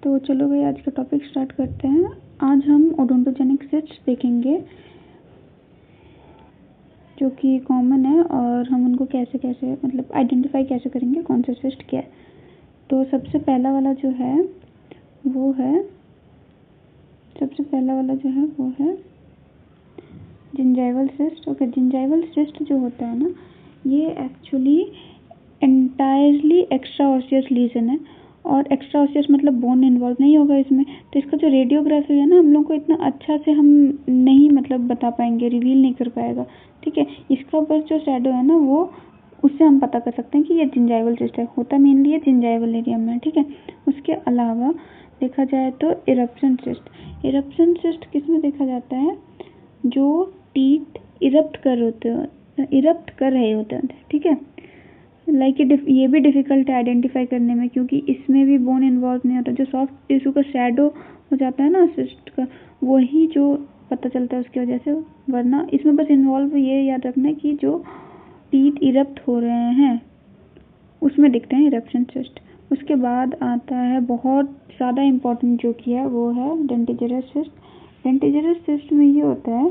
तो चलो भाई आज का टॉपिक स्टार्ट करते हैं। आज हम ओडोंटोजेनिक सिस्ट्स देखेंगे जो कि कॉमन है और हम उनको कैसे कैसे मतलब आइडेंटिफाई कैसे करेंगे कौन सा सिस्ट क्या है। तो सबसे पहला वाला जो है वो है gingival cyst. Okay, gingival cyst जो होता है ना, ये actually entirely extra osseous lesion है और एक्स्ट्रा ऑसियस मतलब बोन इन्वॉल्व नहीं होगा इसमें। तो इसका जो रेडियोग्राफी है ना, हम लोग को इतना अच्छा से हम नहीं मतलब बता पाएंगे, रिवील नहीं कर पाएगा, ठीक है। इसका बस जो शैडो है ना, वो उससे हम पता कर सकते हैं कि ये जिंजाइवल सिस्ट है। होता मेनली ये जिंजाइवल एरिया में, ठीक है। उसके अलावा देखा जाए तो इरप्शन सिस्ट किस में देखा जाता है? जो टीथ इरप्ट कर रहे होते हैं, ठीक है। लाइक ये भी डिफ़िकल्ट है आइडेंटिफाई करने में, क्योंकि इसमें भी बोन इन्वॉल्व नहीं होता। जो सॉफ्ट टिश्यू का शैडो हो जाता है ना सिस्ट का, वही जो पता चलता है उसकी वजह से। वरना इसमें बस इन्वॉल्व ये याद रखना है कि जो टीथ इरप्ट हो रहे हैं उसमें दिखते हैं इरप्शन सिस्ट। उसके बाद आता है बहुत ज़्यादा इम्पोर्टेंट जो कि है वो है डेंटिजेरस सिस्ट। डेंटिजेरस सिस्ट में ये होता है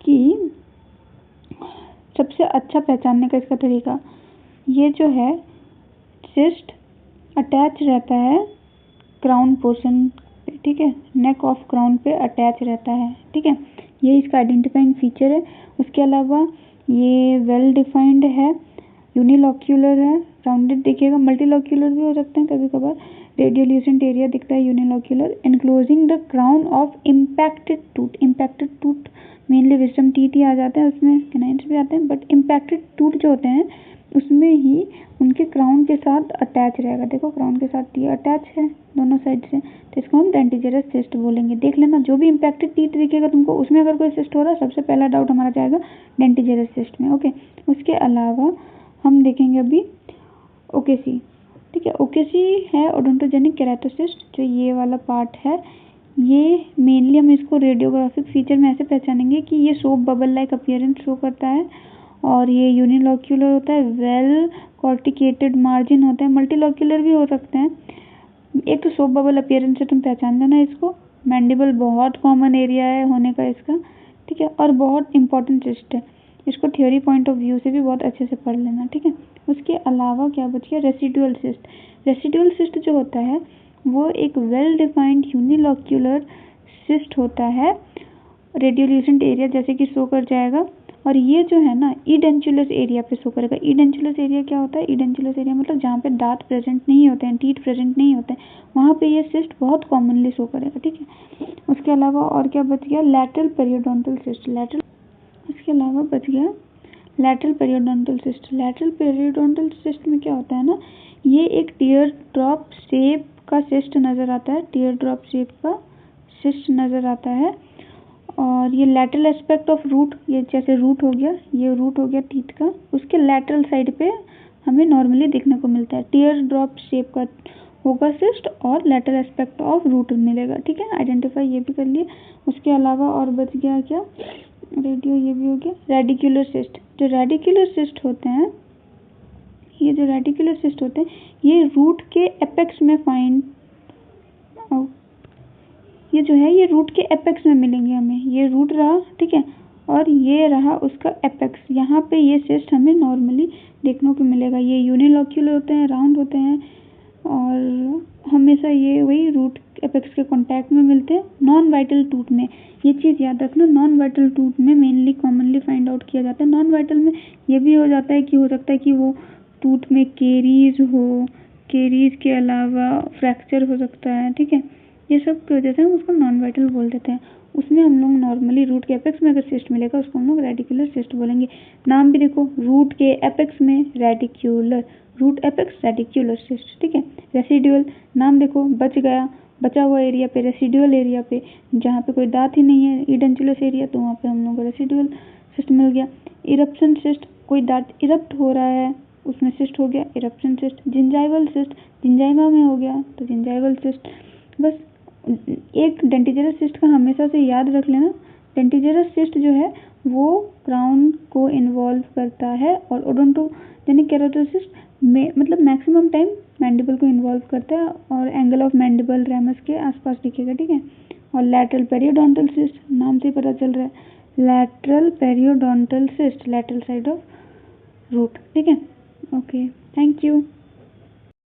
कि सबसे अच्छा पहचानने का इसका तरीका, ये जो है सिस्ट अटैच रहता है क्राउन पोर्शन पे, ठीक है। नेक ऑफ क्राउन पे अटैच रहता है, ठीक है। ये इसका आइडेंटिफाइंग फीचर है। उसके अलावा ये वेल डिफाइंड है, यूनिलोक्यूलर है, राउंडेड दिखेगा, मल्टीलोक्यूलर भी हो सकते हैं कभी कभार। रेडियोल्यूसेंट एरिया दिखता है unilocular, enclosing the crown of impacted tooth. Mainly wisdom teeth ही आ जाते हैं, उसमें कैनाइन्स भी आते हैं, बट इम्पैक्टेड टूथ जो होते हैं उसमें ही उनके क्राउन के साथ अटैच रहेगा। देखो क्राउन के साथ ये अटैच है दोनों साइड से, तो इसको हम डेंटिजेरस सिस्ट बोलेंगे। देख लेना, जो भी इम्पैक्टेड टीथ दिखेगा तुमको, उसमें अगर कोई सिस्ट हो रहा है, सबसे पहला डाउट हमारा जाएगा डेंटिजेरस सिस्ट में, ओके। उसके अलावा हम देखेंगे अभी ओकेसी, ठीक है। ओकेसी है ओडोंटोजेनिक केराटोसिस्ट, जो ये वाला पार्ट है। ये मेनली हम इसको रेडियोग्राफिक फीचर में ऐसे पहचानेंगे कि ये soap bubble like appearance show करता है और ये यूनिलोक्यूलर होता है, वेल कॉर्टिकेटेड मार्जिन होते हैं, मल्टीलोक्यूलर भी हो सकते हैं। एक तो सोप बबल अपीयरेंस से तुम पहचान लेना इसको। मैंडिबल बहुत कॉमन एरिया है होने का इसका, ठीक है, और बहुत इंपॉर्टेंट सिस्ट है। इसको थ्योरी पॉइंट ऑफ व्यू से भी बहुत अच्छे से पढ़ लेना, ठीक है। उसके अलावा क्या बच गया? रेसिडुअल सिस्ट जो होता है वो एक वेल डिफाइंड यूनिलोक्यूलर सिस्ट होता है, रेडियोल्यूसेंट एरिया जैसे कि शो कर जाएगा। और ये जो है ना, इडेंचुलस एरिया पे शो करेगा। इडेंचुलस एरिया क्या होता है? इडेंचुलस एरिया मतलब जहाँ पे दांत प्रेजेंट नहीं होते हैं, टीथ प्रेजेंट नहीं होते हैं, वहाँ पे ये सिस्ट बहुत कॉमनली शो करेगा, ठीक है। उसके अलावा और क्या बच गया? Lateral periodontal cyst. उसके अलावा बच गया लैटरल पेरियोडोंटल सिस्ट में क्या होता है ना, ये एक टीयर ड्रॉप शेप का सिस्ट नज़र आता है, टीयर ड्रॉप शेप का सिस्ट नज़र आता है। और ये लैटरल एस्पेक्ट ऑफ रूट, ये जैसे रूट हो गया, ये रूट हो गया टीथ का, उसके लैटरल साइड पे हमें नॉर्मली देखने को मिलता है। टीयर ड्रॉप शेप का होगा सिस्ट और लैटरल एस्पेक्ट ऑफ रूट मिलेगा, ठीक है। आइडेंटिफाई ये भी कर लिए। उसके अलावा और बच गया क्या? रेडियो, ये भी हो गया। Radicular cyst. जो रेडिकुलर सिस्ट होते हैं, ये रूट के एपेक्स में ये रूट के एपेक्स में मिलेंगे हमें। ये रूट रहा, ठीक है, और ये रहा उसका एपेक्स। यहाँ पे ये सिस्ट हमें नॉर्मली देखने को मिलेगा। ये यूनिलोक्यूलर होते हैं, राउंड होते हैं और हमेशा ये वही रूट एपेक्स के कांटेक्ट में मिलते हैं। नॉन वाइटल टूथ में ये चीज़ याद रखना, नॉन वाइटल टूथ में मेनली कॉमनली फाइंड आउट किया जाता है। नॉन वाइटल में ये भी हो जाता है कि हो सकता है कि वो टूथ में केरीज हो, केरीज के अलावा फ्रैक्चर हो सकता है, ठीक है। ये सब की वजह से हम उसको नॉन वाइटल बोल देते हैं। उसमें हम लोग नॉर्मली रूट के एपेक्स में अगर सिस्ट मिलेगा उसको हम लोग रेडिकुलर सिस्ट बोलेंगे। नाम भी देखो, रूट के एपेक्स में radicular, root apex radicular cyst, ठीक है। रेसिडुअल, नाम देखो, बचा हुआ एरिया पे, रेसिडुअल एरिया पे जहाँ पे कोई दांत ही नहीं है, इडेंचुलस एरिया, तो वहाँ पे हम लोग को रेसिडुअल सिस्ट मिल गया। इरप्शन सिस्ट, कोई दांत इरप्ट हो रहा है उसमें सिस्ट हो गया, eruption cyst. Gingival cyst, gingiva में हो गया तो जिंजाइवल सिस्ट। बस एक डेंटिजेरस सिस्ट का हमेशा से याद रख लेना, डेंटिजेरस सिस्ट जो है वो क्राउन को इन्वॉल्व करता है और ओडोंटोजेनिक केराटोसिस्ट मतलब मैक्सिमम टाइम मैंडिबल को इन्वॉल्व करता है और एंगल ऑफ मैंडिबल रेमस के आसपास दिखेगा, ठीक है। और लैटरल पेरियोडोंटल सिस्ट, नाम से ही पता चल रहा है, lateral periodontal cyst, lateral side of root, ठीक है। Okay, thank you.